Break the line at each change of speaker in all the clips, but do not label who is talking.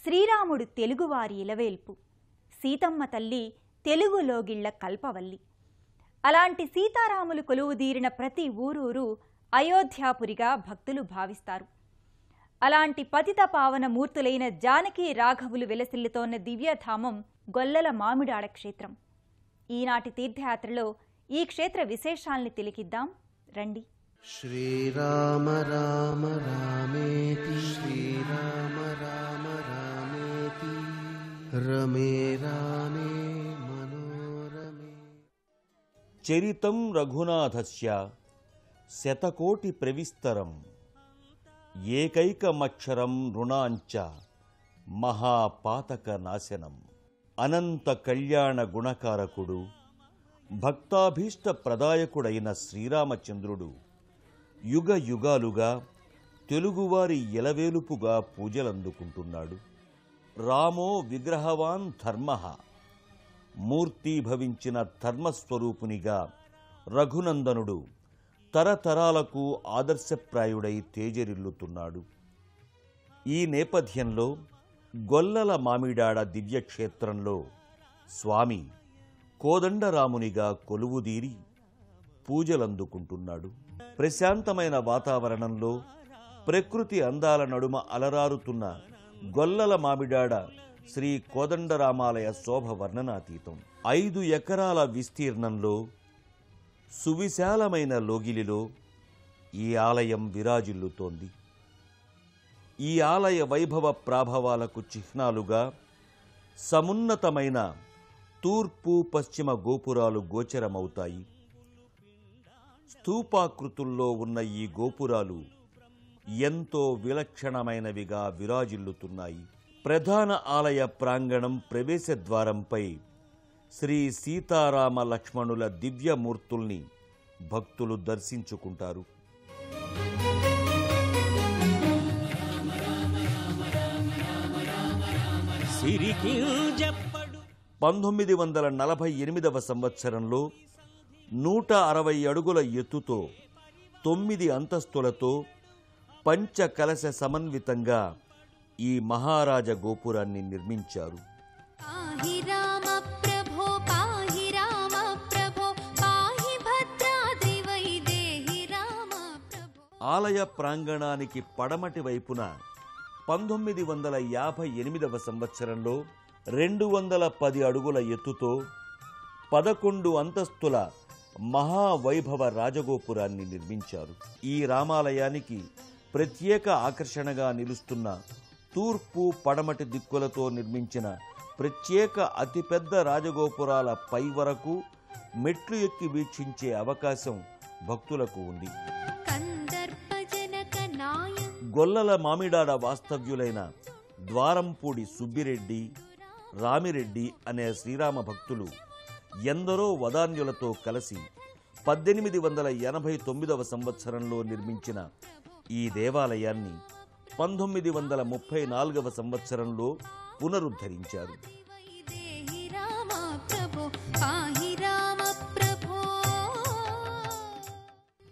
శ్రీరాముడు తెలుగువారి ఇలవేల్పు, సీతమ్మ తల్లి తెలుగులోగిళ్ల కల్పవల్లి. అలాంటి సీతారాములు కొలువుదీరిన ప్రతి ఊరూరు అయోధ్యాపురిగా భక్తులు భావిస్తారు. అలాంటి పతిత పావన మూర్తులైన జానకి రాఘవులు వెలసిల్లుతోన్న దివ్యధామం గొల్లల మామిడాడ క్షేత్రం. ఈనాటి తీర్థయాత్రలో ఈ క్షేత్ర విశేషాల్ని తిలకిద్దాం రండి.
శ్రీరామ రామ రామేతి శ్రీరామ రామ రామేతి రమే రామే మనోరమే.
చరితం రఘునాథస్య శతకోటి ప్రవిస్తరం ఏకైకమక్షరం రుణాంచ మహాపాతక నాశనం. అనంత కళ్యాణ గుణకారకుడు భక్తాభీష్ట ప్రదాయకుడైన శ్రీరామచంద్రుడు యుగ యుగాలుగా తెలుగువారి ఎలవేలుపుగా పూజలందుకుంటున్నాడు. రామో విగ్రహవాన్ ధర్మః, మూర్తీభవించిన ధర్మస్వరూపునిగా రఘునందనుడు తరతరాలకు ఆదర్శప్రాయుడై తేజరిల్లుతున్నాడు. ఈ నేపథ్యంలో గొల్లల మామిడాడ దివ్యక్షేత్రంలో స్వామి కోదండరామునిగా కొలువుదీరి పూజలందుకుంటున్నాడు. ప్రశాంతమైన వాతావరణంలో ప్రకృతి అందాల నడుమ అలరారుతున్న గొల్లల మామిడాడ శ్రీ కోదండరామాలయ శోభ వర్ణనాతీతం. 5 ఎకరాల విస్తీర్ణంలో సువిశాలమైన లోగిలిలో ఈ ఆలయం విరాజిల్లుతోంది. ఈ ఆలయ వైభవ ప్రాభవాలకు చిహ్నాలుగా సమున్నతమైన తూర్పు పశ్చిమ గోపురాలు గోచరమవుతాయి. స్తూపాకృతుల్లో ఉన్న ఈ గోపురాలు ఎంతో విలక్షణమైనవిగా విరాజిల్లుతున్నాయి. ప్రధాన ఆలయ ప్రాంగణం ప్రవేశద్వారంపై శ్రీ సీతారామ లక్ష్మణుల దివ్యమూర్తుల్ని భక్తులు దర్శించుకుంటారు.
సిరికి చెప్పడు
1948వ సంవత్సరంలో 160 అడుగుల ఎత్తుతో 9 అంతస్తులతో పంచకలశ సమన్వితంగా ఈ మహారాజ గోపురాన్ని నిర్మించారు. ఆలయ ప్రాంగణానికి పడమటి వైపున 1958వ సంవత్సరంలో 210 అడుగుల ఎత్తుతో 11 అంతస్తుల మహావైభవ రాజగోపురాన్ని నిర్మించారు. ఈ రామాలయానికి ప్రత్యేక ఆకర్షణగా నిలుస్తున్న తూర్పు పడమటి దిక్కులతో నిర్మించిన ప్రత్యేక అతిపెద్ద రాజగోపురాల పై వరకు మెట్లు ఎక్కి వీక్షించే అవకాశం భక్తులకు ఉంది. గొల్లల మామిడాడ వాస్తవ్యులైన ద్వారంపూడి సుబ్బిరెడ్డి, రామిరెడ్డి అనే శ్రీరామ భక్తులు ఎందరో వదాన్యులతో కలిసి 1889వ సంవత్సరంలో నిర్మించిన ఈ దేవాలయాన్ని 1934వ సంవత్సరంలో పునరుద్ధరించారు.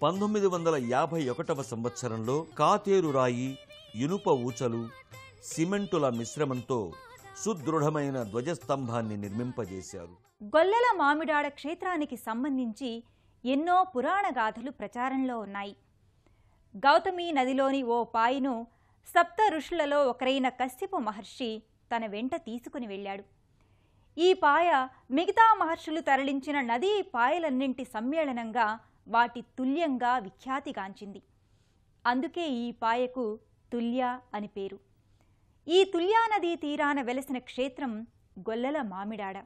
1951వ సంవత్సరంలో కాతేరు రాయి, ఇనుప ఊచలు, సిమెంటుల మిశ్రమంతో సుదృఢమైన ధ్వజస్తంభాన్ని నిర్మింపజేశారు.
గొల్లల మామిడాడ క్షేత్రానికి సంబంధించి ఎన్నో పురాణ గాథలు ప్రచారంలో ఉన్నాయి. గౌతమి నదిలోని ఓ పాయను సప్త ఋషులలో ఒకరైన కశ్యప మహర్షి తన వెంట తీసుకుని వెళ్ళాడు. ఈ పాయ మిగతా మహర్షులు తరలించిన నదీ పాయలన్నింటి సమ్మేళనంగా వాటి తుల్యంగా విఖ్యాతిగాంచింది. అందుకే ఈ పాయకు తుల్య అని పేరు. ఈ తుల్యా నదీ తీరాన వెలసిన క్షేత్రం గొల్లల మామిడాడ.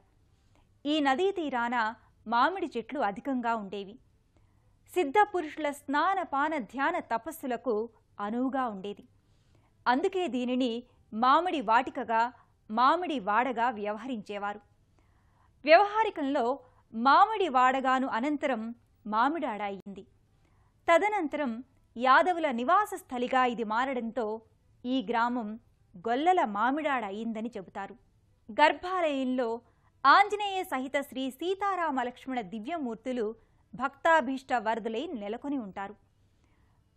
ఈ నదీ తీరాన మామిడి చెట్లు అధికంగా ఉండేవి. సిద్ధపురుషుల స్నాన పాన ధ్యాన తపస్సులకు అనువుగా ఉండేది. అందుకే దీనిని మామిడి వాటికగా, మామిడి వాడగా వ్యవహరించేవారు. వ్యవహారికంలో మామిడి వాడగాను అనంతరం మామిడాడ అయింది. తదనంతరం యాదవుల నివాస స్థలిగా ఇది మారడంతో ఈ గ్రామం గొల్లల మామిడాడ అయిందని చెబుతారు. గర్భాలయంలో ఆంజనేయ సహిత శ్రీ సీతారామ లక్ష్మణ దివ్యమూర్తులు భక్తాభీష్ట వరదులై నెలకొని ఉంటారు.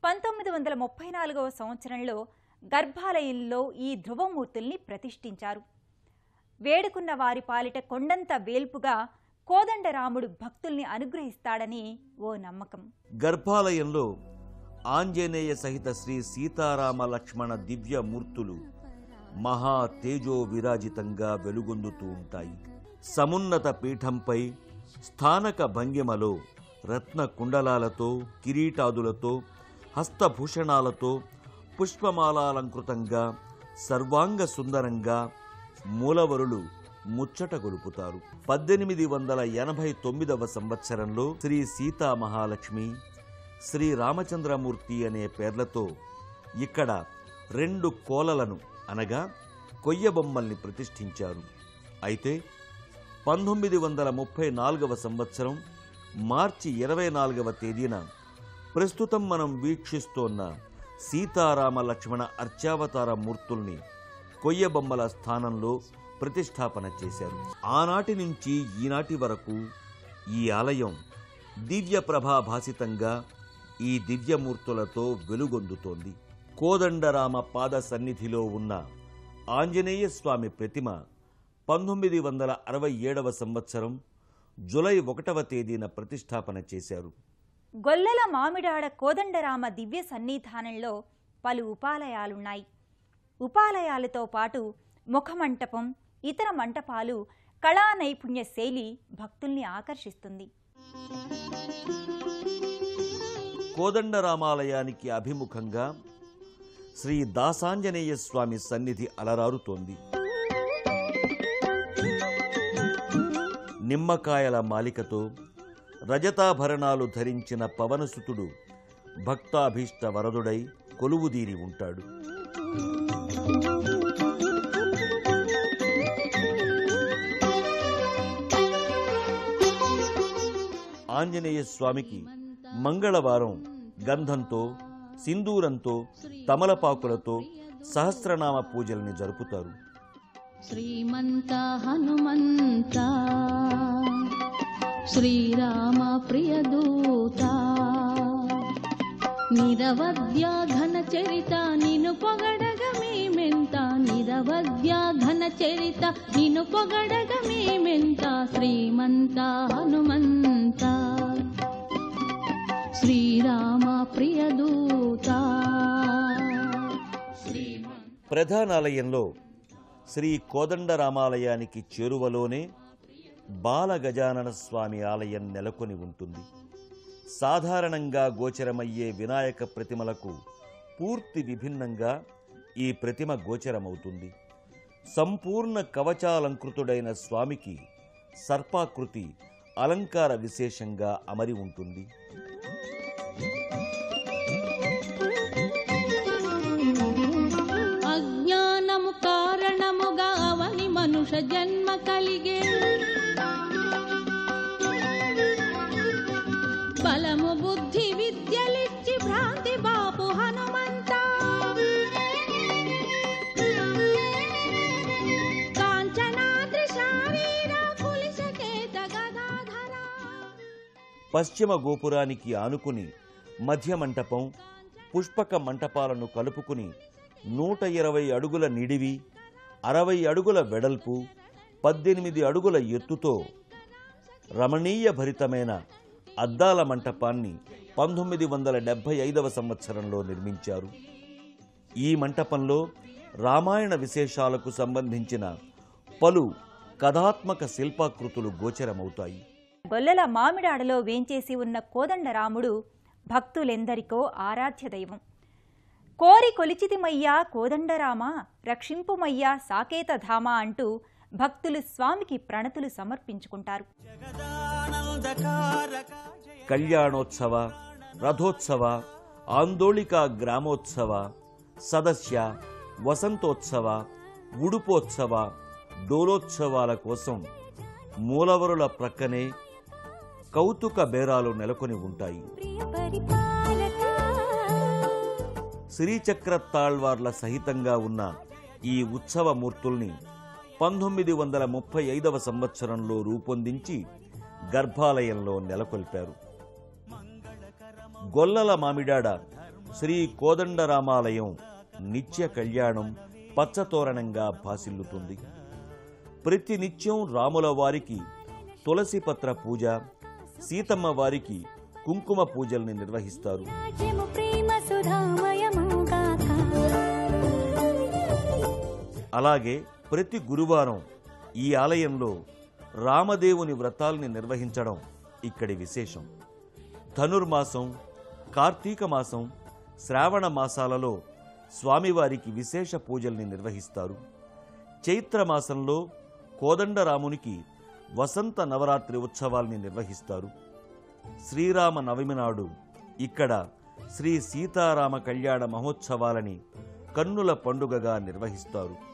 1934వ సంవత్సరంలో గర్భాలయంలో ఈ ధ్రువమూర్తుల్ని ప్రతిష్ఠించారు. వేడుకున్న వారి పాలిట కొండంత వేల్పుగా కోదండరాముడు భక్తుల్ని అనుగ్రహిస్తాడని ఓ నమ్మకం.
గర్భాలయంలో ఆంజనేయ సహిత శ్రీ సీతారామ లక్ష్మణ దివ్య మూర్తులు మహా తేజో విరాజితంగా వెలుగొందుతూ ఉంటాయి. సమున్నత పీఠంపై స్థానక భంగిమలో రత్న కుండలాలతో, కిరీటాదులతో, హస్తభూషణాలతో, పుష్పమాలాలంకృతంగా సర్వాంగ సుందరంగా మూలవరులు ముచ్చట గొలుపుతారు. 1889వ సంవత్సరంలో శ్రీ సీతా మహాలక్ష్మి, శ్రీ రామచంద్రమూర్తి అనే పేర్లతో ఇక్కడ 2 కోలలను అనగా కొయ్యబొమ్మల్ని ప్రతిష్ఠించారు. అయితే 1934వ సంవత్సరం మార్చి 24వ తేదీన ప్రస్తుతం మనం వీక్షిస్తోన్న సీతారామ లక్ష్మణ అర్చావతార మూర్తుల్ని కొయ్యబొమ్మల స్థానంలో ప్రతిష్టాపన చేశారు. ఆనాటి నుంచి ఈనాటి వరకు ఈ ఆలయం దివ్య ప్రభాభాసితంగా ఈ దివ్యమూర్తులతో వెలుగొందుతోంది. కోదండరామ పాద సన్నిధిలో ఉన్న ఆంజనేయ స్వామి ప్రతిమ 1967వ సంవత్సరం జూలై 1వ తేదీన ప్రతిష్టాపన చేశారు.
గొల్లల మామిడాడ కోదండరామ దివ్య సన్నిధానంలో పలు ఉపాలయాలున్నాయి. ఉపాలయాలతో పాటు ముఖమంటపం, ఇతర మంటపాలు కళా నైపుణ్య శైలి భక్తుల్ని ఆకర్షిస్తుంది.
కోదండరామాలయానికి అభిముఖంగా శ్రీ దాసాంజనేయ స్వామి సన్నిధి అలరారుతోంది. నిమ్మకాయల మాలికతో రజతాభరణాలు ధరించిన పవనసుతుడు భక్తాభీష్ట వరదుడై కొలువుదీరి ఉంటాడు. ఆంజనేయ స్వామికి మంగళవారం గంధంతో, సింధూరంతో, తమలపాకులతో సహస్రనామ పూజల్ని జరుపుతారు.
శ్రీమంత హనుమంత శ్రీరామ ప్రియదూత నిరవధ్య ఘన చరిత నిను పొగడగ మేమెంత నిరవధ్య ఘన చరిత నిను పొగడగ మేమెంత శ్రీమంత హనుమంత శ్రీరామ ప్రియదూత.
ప్రధానాలయంలో శ్రీ కోదండరామాలయానికి చేరువలోనే బాలగజానన స్వామి ఆలయం నెలకొని ఉంటుంది. సాధారణంగా గోచరమయ్యే వినాయక ప్రతిమలకు పూర్తి విభిన్నంగా ఈ ప్రతిమ గోచరమవుతుంది. సంపూర్ణ కవచాలంకృతుడైన స్వామికి సర్పాకృతి అలంకార విశేషంగా అమరి ఉంటుంది.
అజ్ఞానము కారణముగా అవని మనుష జన్మ కలిగే బలము బుద్ధి విద్యలిచ్చి భ్రాంతి బాపు హనుమంత కాంచనాద్రి శారీర కులిశకేత గదాధర.
పశ్చిమ గోపురానికి ఆనుకుని మధ్య మంటపం, పుష్పక మంటపాలను కలుపుకుని 120 అడుగుల నిడివి, 60 అడుగుల వెడల్పు, 18 అడుగుల ఎత్తుతో రమణీయ భరితమైన అద్దాల మంటపాన్ని 1975వ సంవత్సరంలో నిర్మించారు. ఈ మంటపంలో రామాయణ విశేషాలకు సంబంధించిన పలు కథాత్మక శిల్పాకృతులు గోచరమవుతాయి.
గొల్లల మామిడాడలో వేంచేసి ఉన్న కోదండరాముడు భక్తులెందరికో ఆరాధ్య దైవం. కోరి కొలిచితిమయ్యా కోదండరామ రక్షింపుమయ్యా సాకేతధామ అంటూ భక్తులు స్వామికి ప్రణతులు సమర్పించుకుంటారు.
కళ్యాణోత్సవ, రథోత్సవ, ఆందోళిక గ్రామోత్సవ, సదస్య, వసంతోత్సవ, ఉడుపోత్సవ, డోలోత్సవాల కోసం మూలవరుల ప్రక్కనే కౌతుక బేరాలు నెలకొని ఉంటాయి. శ్రీచక్ర తాళ్వార్ల సహితంగా ఉన్న ఈ ఉత్సవమూర్తుల్ని 1935వ సంవత్సరంలో రూపొందించి గర్భాలయంలో నెలకొల్పారు. గొల్లల మామిడాడ శ్రీ కోదండరామాలయం నిత్య కళ్యాణం పచ్చతోరణంగా భాసిల్లుతుంది. ప్రతి నిత్యం రాముల వారికి తులసి పత్ర పూజ, సీతమ్మ వారికి కుంకుమ పూజల్ని నిర్వహిస్తారు. అలాగే ప్రతి గురువారం ఈ ఆలయంలో రామదేవుని వ్రతాల్ని నిర్వహించడం ఇక్కడి విశేషం. ధనుర్మాసం, కార్తీక మాసం, శ్రావణ మాసాలలో స్వామివారికి విశేష పూజల్ని నిర్వహిస్తారు. చైత్రమాసంలో కోదండరామునికి వసంత నవరాత్రి ఉత్సవాల్ని నిర్వహిస్తారు. శ్రీరామ నవమి నాడు ఇక్కడ శ్రీ సీతారామ కళ్యాణ మహోత్సవాలని కన్నుల పండుగగా నిర్వహిస్తారు.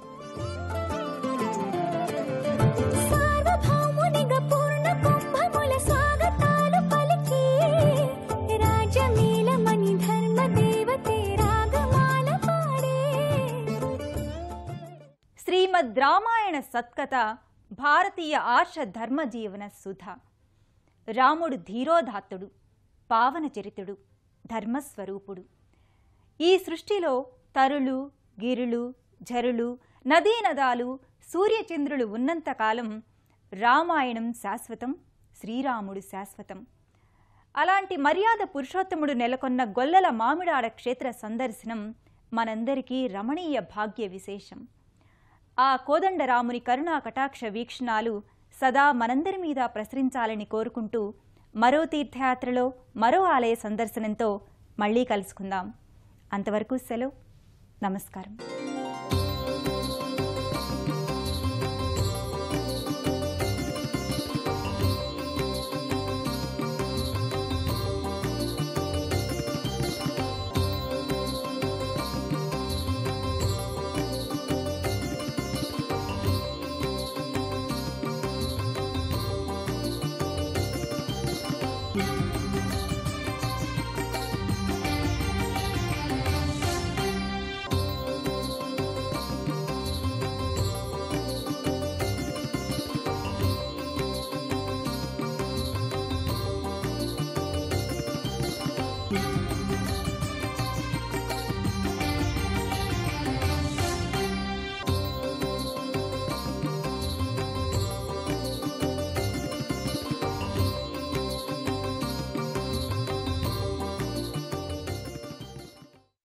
శ్రీమద్ రామాయణ సత్కథ భారతీయ ఆర్ష ధర్మజీవన సుధ. రాముడు ధీరోదాత్తుడు, పావన చరితుడు, ధర్మస్వరూపుడు. ఈ సృష్టిలో తరులు, గిరులు, ఝరులు, నదీనదాలు, సూర్యచంద్రులు ఉన్నంతకాలం రామాయణం శాశ్వతం, శ్రీరాముడు శాశ్వతం. అలాంటి మర్యాద పురుషోత్తముడు నెలకొన్న గొల్లల మామిడాడ క్షేత్ర సందర్శనం మనందరికీ రమణీయ భాగ్య విశేషం. ఆ కోదండరాముని కరుణా కటాక్ష వీక్షణాలు సదా మనందరి మీద ప్రసరించాలని కోరుకుంటూ మరో తీర్థయాత్రలో మరో ఆలయ సందర్శనంతో మళ్ళీ కలుసుకుందాం. అంతవరకు సెలవు. నమస్కారం.